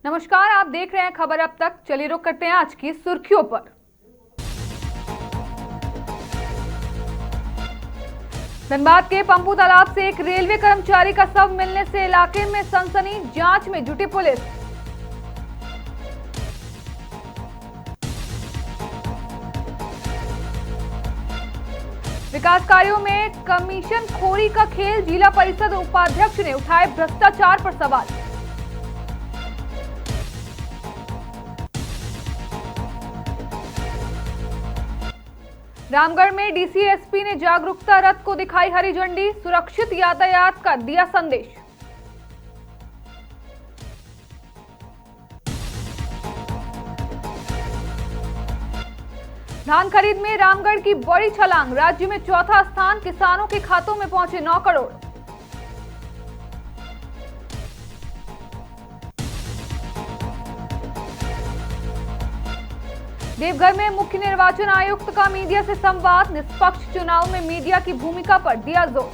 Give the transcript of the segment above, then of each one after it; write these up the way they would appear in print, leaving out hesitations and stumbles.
नमस्कार, आप देख रहे हैं खबर अब तक। चलिए रुक करते हैं आज की सुर्खियों पर। धनबाद के पंपू तालाब से एक रेलवे कर्मचारी का शव मिलने से इलाके में सनसनी, जांच में जुटी पुलिस। विकास कार्यों में कमीशन खोरी का खेल, जिला परिषद उपाध्यक्ष ने उठाए भ्रष्टाचार पर सवाल। रामगढ़ में डीसीएसपी ने जागरूकता रथ को दिखाई हरी झंडी, सुरक्षित यातायात का दिया संदेश। धान खरीद में रामगढ़ की बड़ी छलांग, राज्य में चौथा स्थान, किसानों के खातों में पहुंचे 9 करोड़। देवघर में मुख्य निर्वाचन आयुक्त का मीडिया से संवाद, निष्पक्ष चुनाव में मीडिया की भूमिका पर दिया जोर।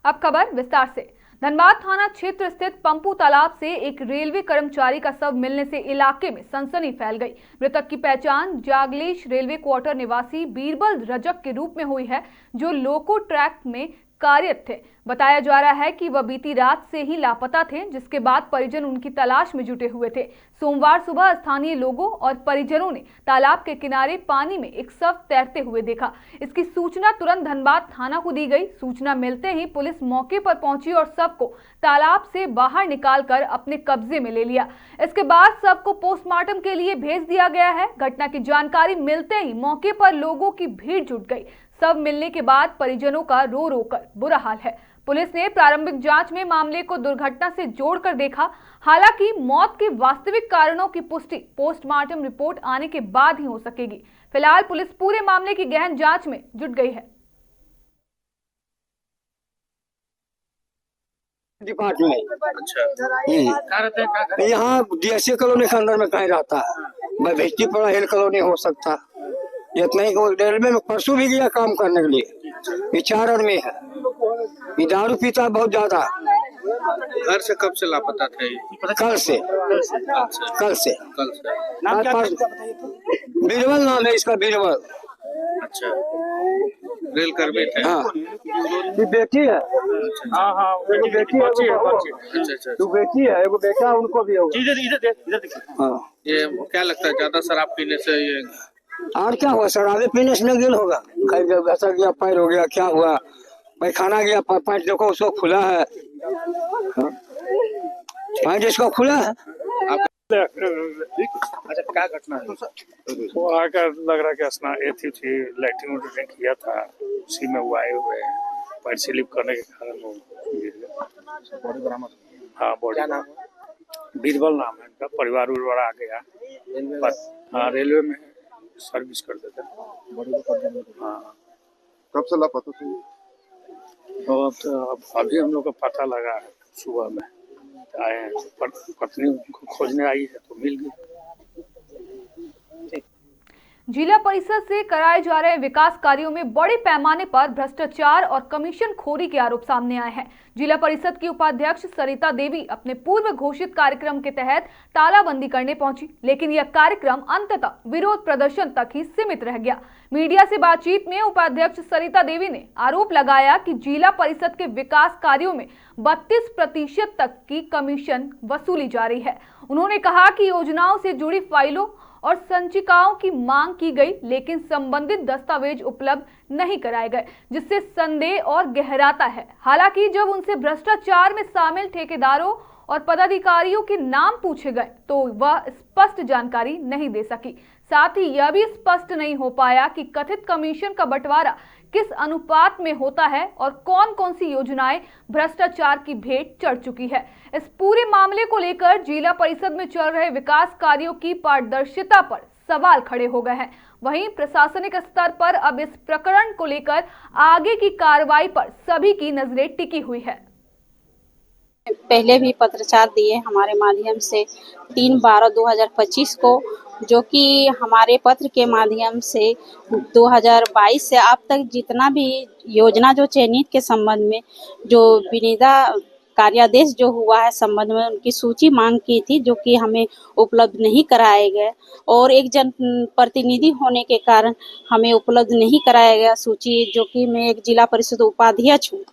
अब खबर विस्तार से। धनबाद थाना क्षेत्र स्थित पंपू तालाब से एक रेलवे कर्मचारी का शव मिलने से इलाके में सनसनी फैल गई। मृतक की पहचान जागलेश रेलवे क्वार्टर निवासी बीरबल रजक के रूप में हुई है, जो लोको ट्रैक में कार्यरत थे। बताया जा रहा है कि वह बीती रात से ही लापता थे, जिसके बाद परिजन उनकी तलाश में जुटे हुए थे। सोमवार सुबह स्थानीय लोगों और परिजनों ने तालाब के किनारे पानी में एक शव तैरते हुए देखा। इसकी सूचना तुरंत धनबाद थाना को दी गई। सूचना मिलते ही पुलिस मौके पर पहुंची और शव को तालाब से बाहर निकालकर अपने कब्जे में ले लिया। इसके बाद शव को पोस्टमार्टम के लिए भेज दिया गया है। घटना की जानकारी मिलते ही मौके पर लोगों की भीड़ जुट गई। शव मिलने के बाद परिजनों का रो रो कर बुरा हाल है। पुलिस ने प्रारंभिक जांच में मामले को दुर्घटना से जोड़कर देखा। हालांकि मौत के वास्तविक कारणों की पुष्टि पोस्टमार्टम रिपोर्ट आने के बाद ही हो सकेगी। फिलहाल पुलिस पूरे मामले की गहन जांच में जुट गई है। डिपार्टमेंट अच्छा यहाँ डीएससी कॉलोनी के अंदर में कहीं रहता है। मैं भेजती पड़ा हिल कॉलोनी हो सकता, इतना ही। रेलवे में परसों भी गया काम करने के लिए। ये 4 आदमी है। ये दारू पीता बहुत ज्यादा। घर से कब से लापता थे? कल से। बीरबल नाम है इसका, बीरबल। अच्छा, रेल कर्मी थे। हाँ, ये बेटी है। हाँ, एगो बेटी है, अच्छा, तो बेटी है, एगो बेटा उनको भी है। हाँ, ये क्या लगता है ज्यादा शराब पीने से ये? और क्या हुआ, शराबे पीने से गिल होगा। घसर गया, पैर हो गया, क्या हुआ, पैखाना गया, पैंट देखो उसको खुला है। पैंट इसको खुला है। अच्छा, क्या घटना है? वो आकर लग रहा कि थी लैट्रिन किया था, उसी में वो आए हुए हैं। पैर स्लिप करने के कारण वो बॉडी बरामद। हाँ, बॉडी। बीरबल नाम है इनका। परिवार उर्वरा आ गया। हाँ, रेलवे में सर्विस करते थे। हाँ, कब से लापता थे? तो अभी हम लोग को पता लगा है, सुबह में आए हैं। पत्नी को खोजने आई है तो मिल गई। जिला परिषद से कराए जा रहे विकास कार्यों में बड़े पैमाने पर भ्रष्टाचार और कमीशन खोरी के आरोप सामने आए हैं। जिला परिषद की उपाध्यक्ष सरिता देवी अपने पूर्व घोषित कार्यक्रम के तहत तालाबंदी करने पहुंची, लेकिन यह कार्यक्रम अंततः विरोध प्रदर्शन तक ही सीमित रह गया। मीडिया से बातचीत में उपाध्यक्ष सरिता देवी ने आरोप लगाया कि जिला परिषद के विकास कार्यों में 32% तक की कमीशन वसूली जा रही है। उन्होंने कहा कि योजनाओं से जुड़ी फाइलों और संचिकाओं की मांग की गई, लेकिन संबंधित दस्तावेज उपलब्ध नहीं कराए गए, जिससे संदेह और गहराता है। हालांकि जब उनसे भ्रष्टाचार में शामिल ठेकेदारों और पदाधिकारियों के नाम पूछे गए तो वह स्पष्ट जानकारी नहीं दे सकी। साथ ही यह भी स्पष्ट नहीं हो पाया कि कथित कमीशन का बंटवारा किस अनुपात में होता है और कौन कौन सी योजनाएं भ्रष्टाचार की भेंट चढ़ चुकी है। इस पूरे मामले को लेकर जिला परिषद में चल रहे विकास कार्यों की पारदर्शिता पर सवाल खड़े हो गए हैं। वहीं प्रशासनिक स्तर पर अब इस प्रकरण को लेकर आगे की कार्रवाई पर सभी की नजरें टिकी हुई है। पहले भी पत्राचार दिए हमारे माध्यम से 3/12/2025 को, जो कि हमारे पत्र के माध्यम से 2022 से अब तक जितना भी योजना जो चयनित के संबंध में जो विनिदा कार्यादेश जो हुआ है संबंध में उनकी सूची मांग की थी, जो कि हमें उपलब्ध नहीं कराए गए और एक जन प्रतिनिधि होने के कारण हमें उपलब्ध नहीं कराया गया सूची, जो कि मैं एक जिला परिषद उपाध्यक्ष हूँ,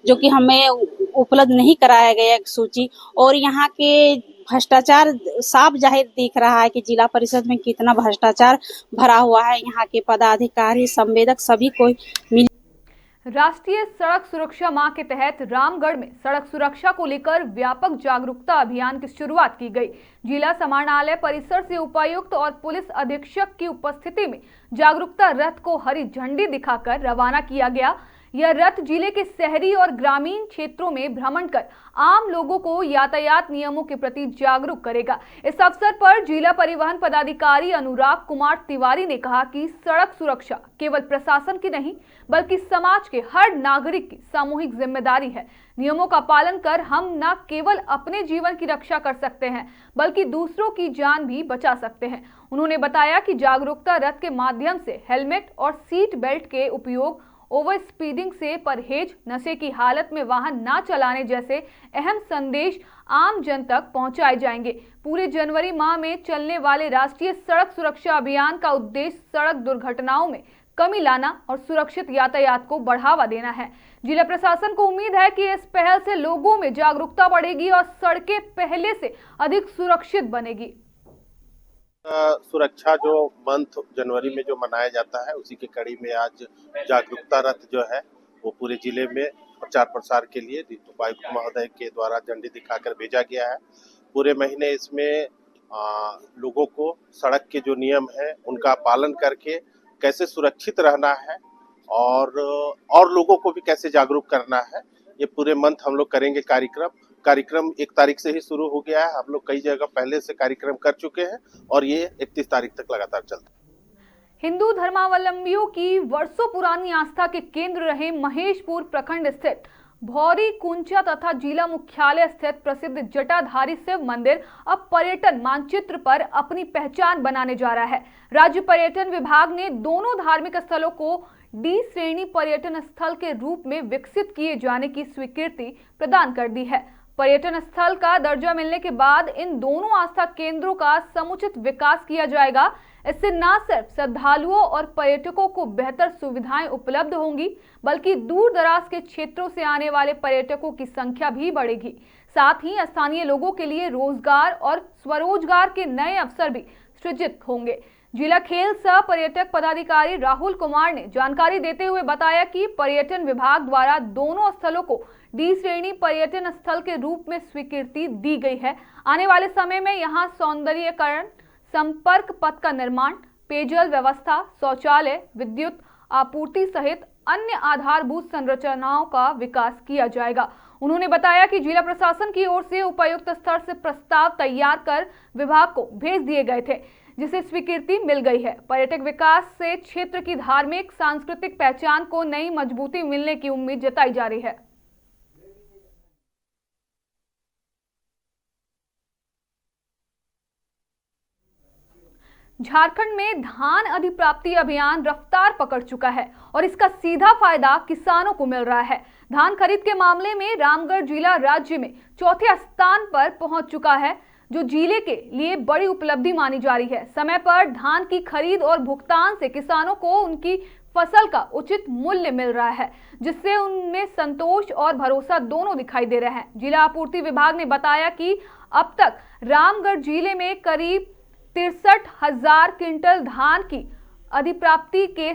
जो कि हमें उपलब्ध नहीं कराया गया सूची। और यहाँ के भ्रष्टाचार साफ जाहिर दिख रहा है कि जिला परिषद में कितना भ्रष्टाचार भरा हुआ है। यहाँ के पदाधिकारी, संवेदक सभी को मिल। राष्ट्रीय सड़क सुरक्षा माह के तहत रामगढ़ में सड़क सुरक्षा को लेकर व्यापक जागरूकता अभियान की शुरुआत की गई। जिला समाहरणालय परिसर से उपायुक्त और पुलिस अधीक्षक की उपस्थिति में जागरूकता रथ को हरी झंडी दिखाकर रवाना किया गया। यह रथ जिले के शहरी और ग्रामीण क्षेत्रों में भ्रमण कर आम लोगों को यातायात नियमों के प्रति जागरूक करेगा। इस अवसर पर जिला परिवहन पदाधिकारी अनुराग कुमार तिवारी ने कहा कि सड़क सुरक्षा केवल प्रशासन की नहीं बल्कि समाज के हर नागरिक की सामूहिक जिम्मेदारी है। नियमों का पालन कर हम न केवल अपने जीवन की रक्षा कर सकते हैं बल्कि दूसरों की जान भी बचा सकते हैं। उन्होंने बताया कि जागरूकता रथ के माध्यम से हेलमेट और सीट बेल्ट के उपयोग, ओवर स्पीडिंग से परहेज, नशे की हालत में वाहन न चलाने जैसे अहम संदेश आम जन तक पहुंचाए जाएंगे। पूरे जनवरी माह में चलने वाले राष्ट्रीय सड़क सुरक्षा अभियान का उद्देश्य सड़क दुर्घटनाओं में कमी लाना और सुरक्षित यातायात को बढ़ावा देना है। जिला प्रशासन को उम्मीद है कि इस पहल से लोगों में जागरूकता बढ़ेगी और सड़कें पहले से अधिक सुरक्षित बनेगी। सुरक्षा जो मंथ जनवरी में जो मनाया जाता है उसी की कड़ी में आज जागरूकता रथ जो है वो पूरे जिले में प्रचार प्रसार के लिए उपायुक्त महोदय के द्वारा झंडी दिखाकर भेजा गया है। पूरे महीने इसमें लोगों को सड़क के जो नियम है उनका पालन करके कैसे सुरक्षित रहना है और लोगों को भी कैसे जागरूक करना है, ये पूरे मंथ हम लोग करेंगे। कार्यक्रम 1 तारीख से ही शुरू हो गया है। हम लोग कई जगह पहले से कार्यक्रम कर चुके हैं और ये 31 तारीख तक लगातार चलता है। हिंदू धर्मावलंबियों की वर्षों पुरानी आस्था के केंद्र रहे महेशपुर प्रखंड स्थित भौरी कुंचा तथा जिला मुख्यालय स्थित प्रसिद्ध जटाधारी शिव मंदिर अब पर्यटन मानचित्र पर अपनी पहचान बनाने जा रहा है। राज्य पर्यटन विभाग ने दोनों धार्मिक स्थलों को डी श्रेणी पर्यटन स्थल के रूप में विकसित किए जाने की स्वीकृति प्रदान कर दी है। पर्यटन स्थल का दर्जा मिलने के बाद इन दोनों आस्था केंद्रों का समुचित विकास किया जाएगा। इससे न सिर्फ श्रद्धालुओं और पर्यटकों को बेहतर सुविधाएं उपलब्ध होंगी बल्कि दूर दराज के क्षेत्रों से आने वाले पर्यटकों की संख्या भी बढ़ेगी। साथ ही स्थानीय लोगों के लिए रोजगार और स्वरोजगार के नए अवसर भी सृजित होंगे। जिला खेल सह पर्यटक पदाधिकारी राहुल कुमार ने जानकारी देते हुए बताया कि पर्यटन विभाग द्वारा दोनों स्थलों को डी श्रेणी पर्यटन स्थल के रूप में स्वीकृति दी गई है। आने वाले समय में यहां सौंदर्यीकरण, संपर्क पथ का निर्माण, पेयजल व्यवस्था, शौचालय, विद्युत आपूर्ति सहित अन्य आधारभूत संरचनाओं का विकास किया जाएगा। उन्होंने बताया कि जिला प्रशासन की ओर से उपायुक्त स्तर से प्रस्ताव तैयार कर विभाग को भेज दिए गए थे, जिसे स्वीकृति मिल गई है। पर्यटक विकास से क्षेत्र की धार्मिक सांस्कृतिक पहचान को नई मजबूती मिलने की उम्मीद जताई जा रही है। झारखंड में धान अधिप्राप्ति अभियान रफ्तार पकड़ चुका है और इसका सीधा फायदा किसानों को मिल रहा है। धान खरीद के मामले में रामगढ़ जिला राज्य में चौथे स्थान पर पहुंच चुका है, जो जिले के लिए बड़ी उपलब्धि मानी जा रही है। समय पर धान की खरीद और भुगतान से किसानों को उनकी फसल का उचित मूल्य मिल रहा है, जिससे उनमें संतोष और भरोसा दोनों दिखाई दे रहे हैं। जिला आपूर्ति विभाग ने बताया कि अब तक रामगढ़ जिले में करीब 63,000 क्विंटल धान की अधिप्राप्ति के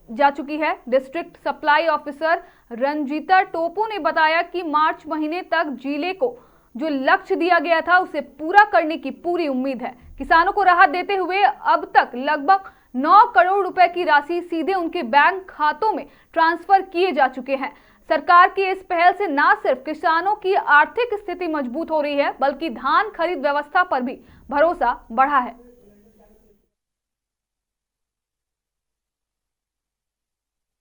जा चुकी है। डिस्ट्रिक्ट सप्लाई ऑफिसर रंजीता टोपो ने बताया कि मार्च महीने तक जिले को जो लक्ष्य दिया गया था उसे पूरा करने की पूरी उम्मीद है। किसानों को राहत देते हुए अब तक लगभग 9 करोड़ रुपए की राशि सीधे उनके बैंक खातों में ट्रांसफर किए जा चुके हैं। सरकार की इस पहल से न सिर्फ किसानों की आर्थिक स्थिति मजबूत हो रही है, बल्कि धान खरीद व्यवस्था पर भी भरोसा बढ़ा है।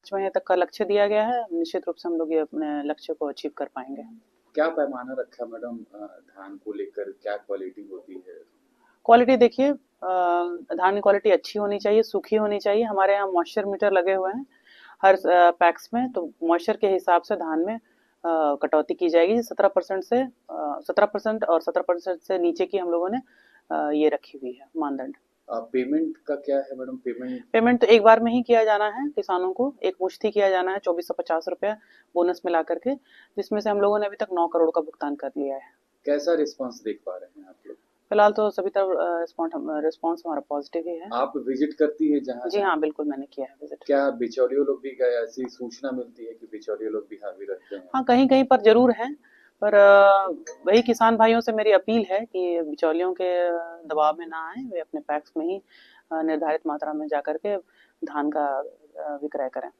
5 महीने तक का लक्ष्य दिया गया है। निश्चित रूप से हम लोग ये अपने लक्ष्य को अचीव कर पाएंगे। क्या पैमाना रखा मैडम धान को लेकर, क्या क्वालिटी होती है? क्वालिटी देखिए, धान की क्वालिटी अच्छी होनी चाहिए, सूखी होनी चाहिए। हमारे यहाँ मॉइस्चर मीटर लगे हुए हैं हर पैक्स में, तो मॉइस्चर के हिसाब से धान में कटौती की जाएगी। 17% और 17% से नीचे की हम लोगों ने ये रखी हुई है मानदंड। पेमेंट का क्या है मैडम? पेमेंट तो एक बार में ही किया जाना है, किसानों को एक मुश्ती किया जाना है 2450 रुपया बोनस मिला करके, जिसमें से हम लोगों ने अभी तक 9 करोड़ का भुगतान कर लिया है। कैसा रिस्पांस देख पा रहे हैं आप लोग? फिलहाल तो सभी तरफ रिस्पांस हमारा पॉजिटिव ही है। आप विजिट करती है जहाँ? जी हाँ, बिल्कुल मैंने किया है विजिट। क्या बिचौलियों लोग भी गए? ऐसी सूचना मिलती है कि बिचौलियों लोग भी हावी रखते हैं? हाँ, कहीं कहीं पर जरूर है, पर वही किसान भाइयों से मेरी अपील है कि बिचौलियों के दबाव में ना आए, वे अपने पैक्स में ही निर्धारित मात्रा में जाकर के धान का विक्रय करें।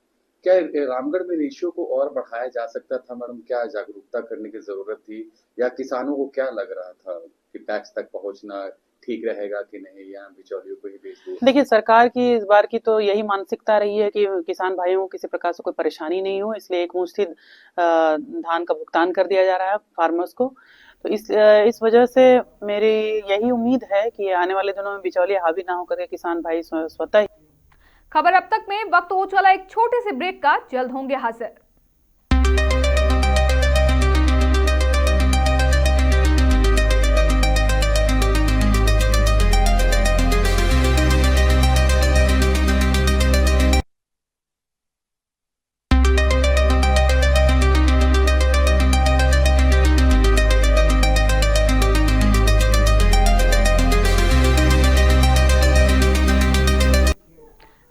क्या रामगढ़ में रेशियो को और बढ़ाया जा सकता था मैडम? क्या जागरूकता करने की जरूरत थी, या किसानों को क्या लग रहा था कि पैक्स तक पहुंचना ठीक रहेगा कि नहीं, या बिचौलियों को ही बेच दो? देखिए, सरकार की इस बार की तो यही मानसिकता रही है कि किसान भाइयों को किसी प्रकार से कोई परेशानी नहीं हो, इसलिए एक मुश्ती धान का भुगतान कर दिया जा रहा है फार्मर्स को। तो इस वजह से मेरी यही उम्मीद है कि आने वाले दिनों में बिचौलिए हावी ना होकर के किसान भाई स्वतः ही। खबर अब तक में वक्त हो चला एक छोटे से ब्रेक का, जल्द होंगे हाजिर।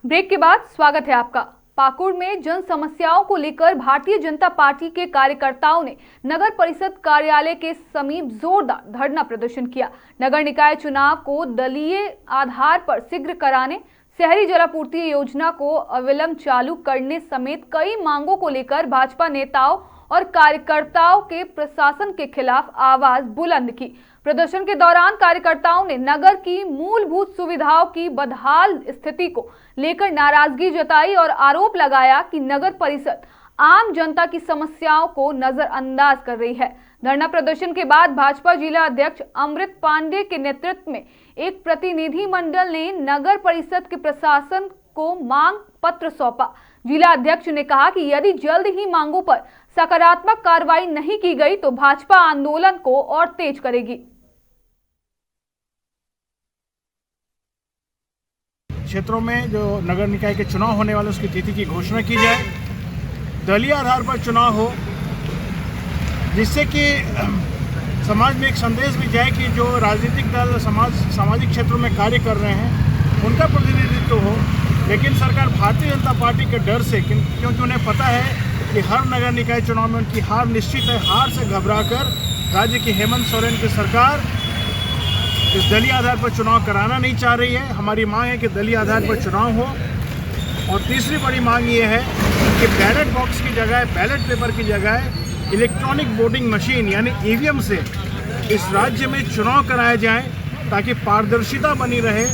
ब्रेक के बाद स्वागत है आपका। पाकुड़ में जन समस्याओं को लेकर भारतीय जनता पार्टी के कार्यकर्ताओं ने नगर परिषद कार्यालय के समीप जोरदार धरना प्रदर्शन किया। नगर निकाय चुनाव को दलीय आधार पर शीघ्र कराने, शहरी जलापूर्ति योजना को अविलंब चालू करने समेत कई मांगों को लेकर भाजपा नेताओं और कार्यकर्ताओं के प्रशासन के खिलाफ आवाज बुलंद की। प्रदर्शन के दौरान कार्यकर्ताओं ने नगर की मूलभूत सुविधाओं की बदहाल स्थिति को लेकर नाराजगी जताई और आरोप लगाया कि नगर परिषद आम जनता की समस्याओं को नजरअंदाज कर रही है। धरना प्रदर्शन के बाद भाजपा जिला अध्यक्ष अमृत पांडे के नेतृत्व में एक प्रतिनिधि मंडल ने नगर परिषद के प्रशासन को मांग पत्र सौंपा। जिला अध्यक्ष ने कहा कि यदि जल्द ही मांगों पर सकारात्मक कार्रवाई नहीं की गई तो भाजपा आंदोलन को और तेज करेगी। क्षेत्रों में जो नगर निकाय के चुनाव होने वाले उसकी तिथि की घोषणा की जाए, दलीय आधार पर चुनाव हो, जिससे कि समाज में एक संदेश भी जाए कि जो राजनीतिक दल सामाजिक क्षेत्रों में कार्य कर रहे हैं उनका प्रतिनिधित्व हो। लेकिन सरकार भारतीय जनता पार्टी के डर से, क्योंकि उन्हें पता है कि हर नगर निकाय चुनाव में उनकी हार निश्चित है, हार से घबराकर राज्य की हेमंत सोरेन की सरकार इस दलीय आधार पर चुनाव कराना नहीं चाह रही है। हमारी मांग है कि दलीय आधार पर चुनाव हो। और तीसरी बड़ी मांग ये है कि बैलेट बॉक्स की जगह, बैलेट पेपर की जगह इलेक्ट्रॉनिक वोटिंग मशीन यानी ईवीएम से इस राज्य में चुनाव कराए जाएं, ताकि पारदर्शिता बनी रहे।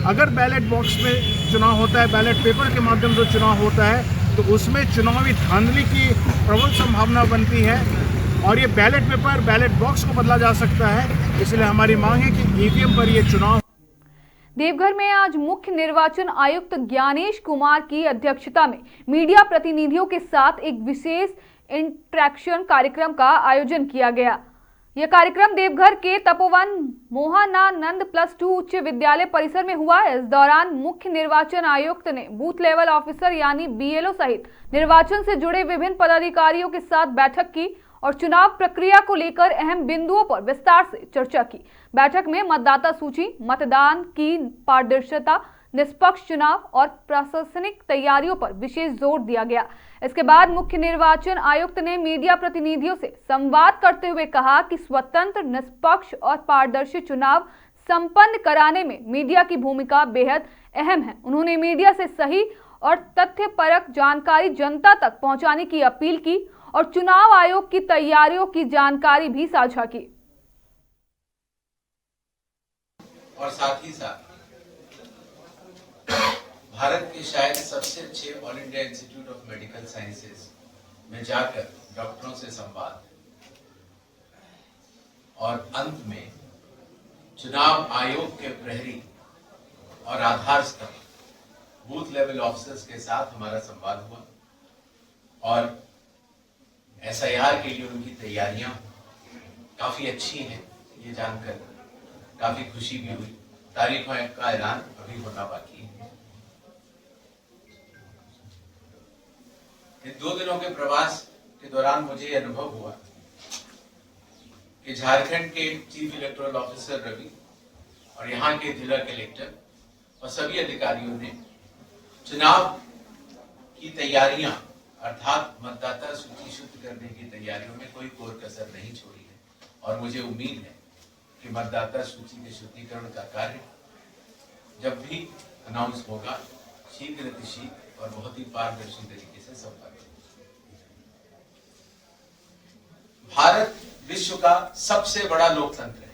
अगर बैलेट बॉक्स में चुनाव होता है, बैलेट पेपर के माध्यम से चुनाव होता है, तो उसमें चुनावी धांधली की प्रबल संभावना बनती है और ये बैलेट पेपर, बैलेट बॉक्स को बदला जा सकता है। इसलिए हमारी मांग है कि ईवीएम पर ये चुनाव। देवघर में आज मुख्य निर्वाचन आयुक्त ज्ञानेश कुमार की अध्यक्षता में मीडिया प्रतिनिधियों के साथ एक विशेष इंटरेक्शन कार्यक्रम का आयोजन किया गया। यह कार्यक्रम देवघर के तपोवन मोहनानंद +2 उच्च विद्यालय परिसर में हुआ। इस दौरान मुख्य निर्वाचन आयुक्त ने बूथ लेवल ऑफिसर यानी बीएलओ सहित निर्वाचन से जुड़े विभिन्न पदाधिकारियों के साथ बैठक की और चुनाव प्रक्रिया को लेकर अहम बिंदुओं पर विस्तार से चर्चा की। बैठक में मतदाता सूची, मतदान की पारदर्शिता, निष्पक्ष चुनाव और प्रशासनिक तैयारियों पर विशेष जोर दिया गया। इसके बाद मुख्य निर्वाचन आयुक्त ने मीडिया प्रतिनिधियों से संवाद करते हुए कहा कि स्वतंत्र, निष्पक्ष और पारदर्शी चुनाव संपन्न कराने में मीडिया की भूमिका बेहद अहम है। उन्होंने मीडिया से सही और तथ्यपरक जानकारी जनता तक पहुंचाने की अपील की और चुनाव आयोग की तैयारियों की जानकारी भी साझा की। और साथ ही साथ भारत के शायद सबसे अच्छे all India institute of medical sciences में जाकर डॉक्टरों से संवाद और अंत में चुनाव आयोग के प्रहरी और आधार स्तंभ बूथ लेवल ऑफिसर्स के साथ हमारा संवाद हुआ और SIR के लिए उनकी तैयारियां काफी अच्छी हैं, ये जानकर काफी खुशी भी हुई। तारीखों का ऐलान अभी होना बाकी है। इन 2 दिनों के प्रवास के दौरान मुझे यह अनुभव हुआ कि झारखंड के चीफ इलेक्टोरल ऑफिसर रवि और यहाँ के जिला कलेक्टर और सभी अधिकारियों ने चुनाव की तैयारियां अर्थात मतदाता सूची शुद्ध करने की तैयारियों में कोई कोर कसर नहीं छोड़ी है और मुझे उम्मीद है कि मतदाता सूची के शुद्धिकरण का कार्य जब भी अनाउंस होगा शीघ्र अतिशीघ्र और बहुत ही पारदर्शी तरीके से संपन्न। भारत विश्व का सबसे बड़ा लोकतंत्र है।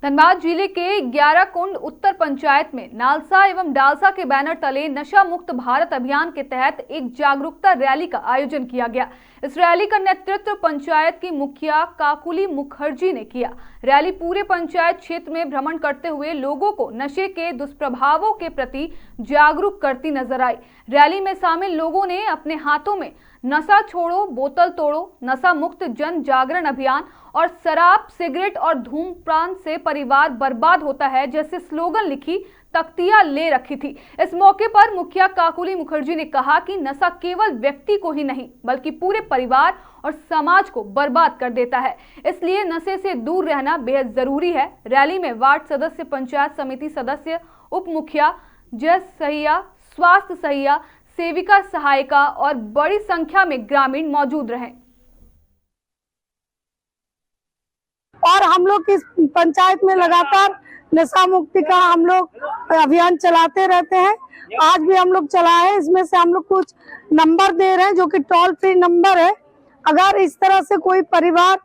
धनबाद जिले के 11 कुंड उत्तर पंचायत में नालसा एवं डालसा के बैनर तले नशा मुक्त भारत अभियान के तहत एक जागरूकता रैली का आयोजन किया गया। इस रैली का नेतृत्व पंचायत की मुखिया काकुली मुखर्जी ने किया। रैली पूरे पंचायत क्षेत्र में भ्रमण करते हुए लोगों को नशे के दुष्प्रभावों के प्रति जागरूक करती नजर आई। रैली में शामिल लोगों ने अपने हाथों में नशा छोड़ो बोतल तोड़ो, नशा मुक्त जन जागरण अभियान और शराब सिगरेट और धूम्रपान से परिवार बर्बाद होता है जैसे स्लोगन लिखी तख्तियां ले रखी थी। इस मौके पर मुखिया काकुली मुखर्जी ने कहा कि नशा केवल व्यक्ति को ही नहीं बल्कि पूरे परिवार और समाज को बर्बाद कर देता है, इसलिए नशे से दूर रहना बेहद जरूरी है। रैली में वार्ड सदस्य, पंचायत समिति सदस्य, उप मुखिया, जय सहिया, स्वास्थ्य सहिया, सेविका सहायिका और बड़ी संख्या में ग्रामीण मौजूद रहे। और हम लोग इस पंचायत में लगातार नशा मुक्ति का हम लोग अभियान चलाते रहते हैं। आज भी हम लोग चलाए, इसमें से हम लोग कुछ नंबर दे रहे हैं जो कि टोल फ्री नंबर है। अगर इस तरह से कोई परिवार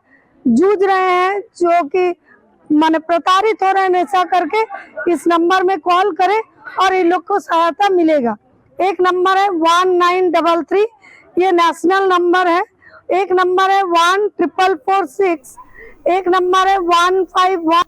जूझ रहे हैं जो कि माने प्रताड़ित हो रहे हैं नशा करके, इस नंबर में कॉल करें और इन लोग को सहायता मिलेगा। एक नंबर है 1933, ये नेशनल नंबर है। एक नंबर है 14446, एक नंबर है 151।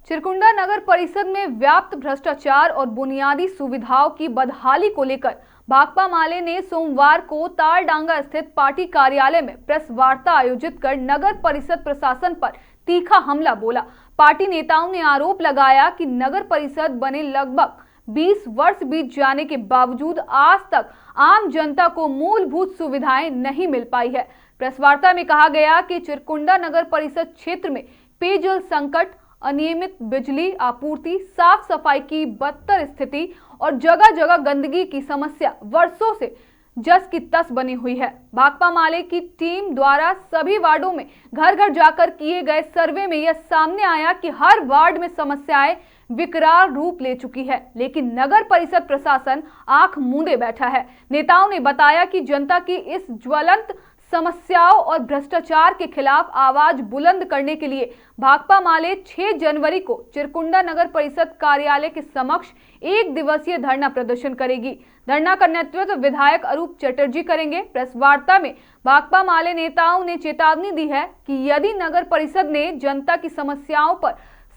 चिरकुंडा नगर परिषद में व्याप्त भ्रष्टाचार और बुनियादी सुविधाओं की बदहाली को लेकर भाकपा माले ने सोमवार को तालडांगा स्थित पार्टी कार्यालय में प्रेस वार्ता आयोजित कर नगर परिषद प्रशासन पर तीखा हमला बोला। पार्टी नेताओं ने आरोप लगाया कि नगर परिषद बने लगभग 20 वर्ष बीत जाने के बावजूद आज तक आम जनता को मूलभूत सुविधाएं नहीं मिल पाई है। प्रेस वार्ता में कहा गया कि चिरकुंडा नगर परिषद क्षेत्र में पेयजल संकट, अनियमित बिजली आपूर्ति, साफ सफाई की बदतर स्थिति और जगह जगह गंदगी की समस्या वर्षों से जस की तस बनी हुई है। भाकपा माले की टीम द्वारा सभी वार्डों में घर घर जाकर किए गए सर्वे में यह सामने आया कि हर वार्ड में समस्याएं विकराल रूप ले चुकी है, लेकिन नगर परिषद प्रशासन आंख मूंदे बैठा है। नेताओं ने बताया कि जनता की इस ज्वलंत समस्याओं और भ्रष्टाचार के खिलाफ आवाज बुलंद करने के लिए भाकपा माले 6 जनवरी को चिरकुंडा नगर परिषद कार्यालय के समक्ष 1 दिवसीय धरना प्रदर्शन करेगी। धरना का नेतृत्व विधायक अरूप चटर्जी करेंगे। प्रेस वार्ता में भाकपा माले नेताओं ने चेतावनी दी है कि यदि नगर परिषद ने जनता की समस्याओं पर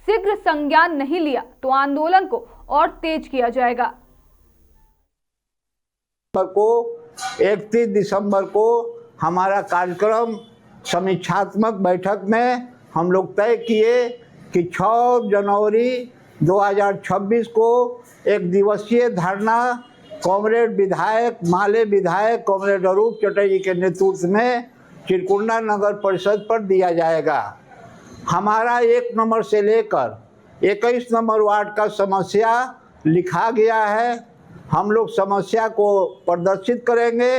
शीघ्र संज्ञान नहीं लिया तो आंदोलन को और तेज किया जाएगा। 31 दिसंबर को हमारा कार्यक्रम समीक्षात्मक बैठक में हम लोग तय किए कि 6 जनवरी 2026 को 1 दिवसीय धरना कॉमरेड विधायक माले विधायक कॉमरेड अरूप चटर्जी के नेतृत्व में चिरकुंडा नगर परिषद पर दिया जाएगा। हमारा 1 नंबर से लेकर 21 नंबर वार्ड का समस्या लिखा गया है। हम लोग समस्या को प्रदर्शित करेंगे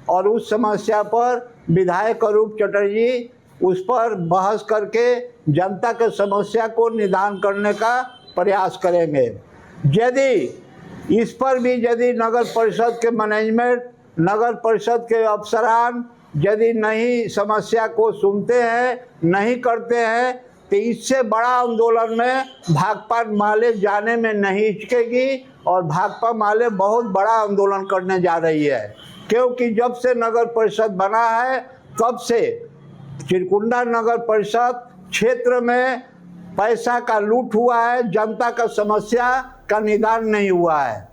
और उस समस्या पर विधायक अरूप चटर्जी उस पर बहस करके जनता के समस्या को निदान करने का प्रयास करेंगे। यदि इस पर भी यदि नगर परिषद के मैनेजमेंट, नगर परिषद के अफसरान यदि नहीं समस्या को सुनते हैं, नहीं करते हैं, तो इससे बड़ा आंदोलन में भाकपा माले जाने में नहीं हिचकेगी और भाकपा माले बहुत बड़ा आंदोलन करने जा रही है। क्योंकि जब से नगर परिषद बना है तब से चिरकुंडा नगर परिषद क्षेत्र में पैसा का लूट हुआ है, जनता का समस्या का निदान नहीं हुआ है।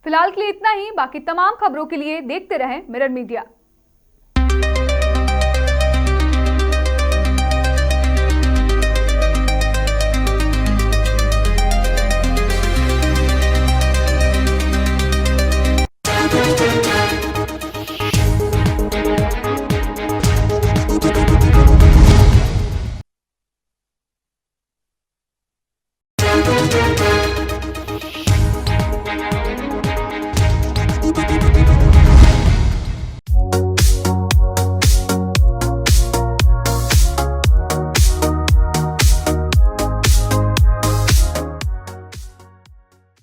फिलहाल के लिए इतना ही। बाकी तमाम खबरों के लिए देखते रहें मिरर मीडिया।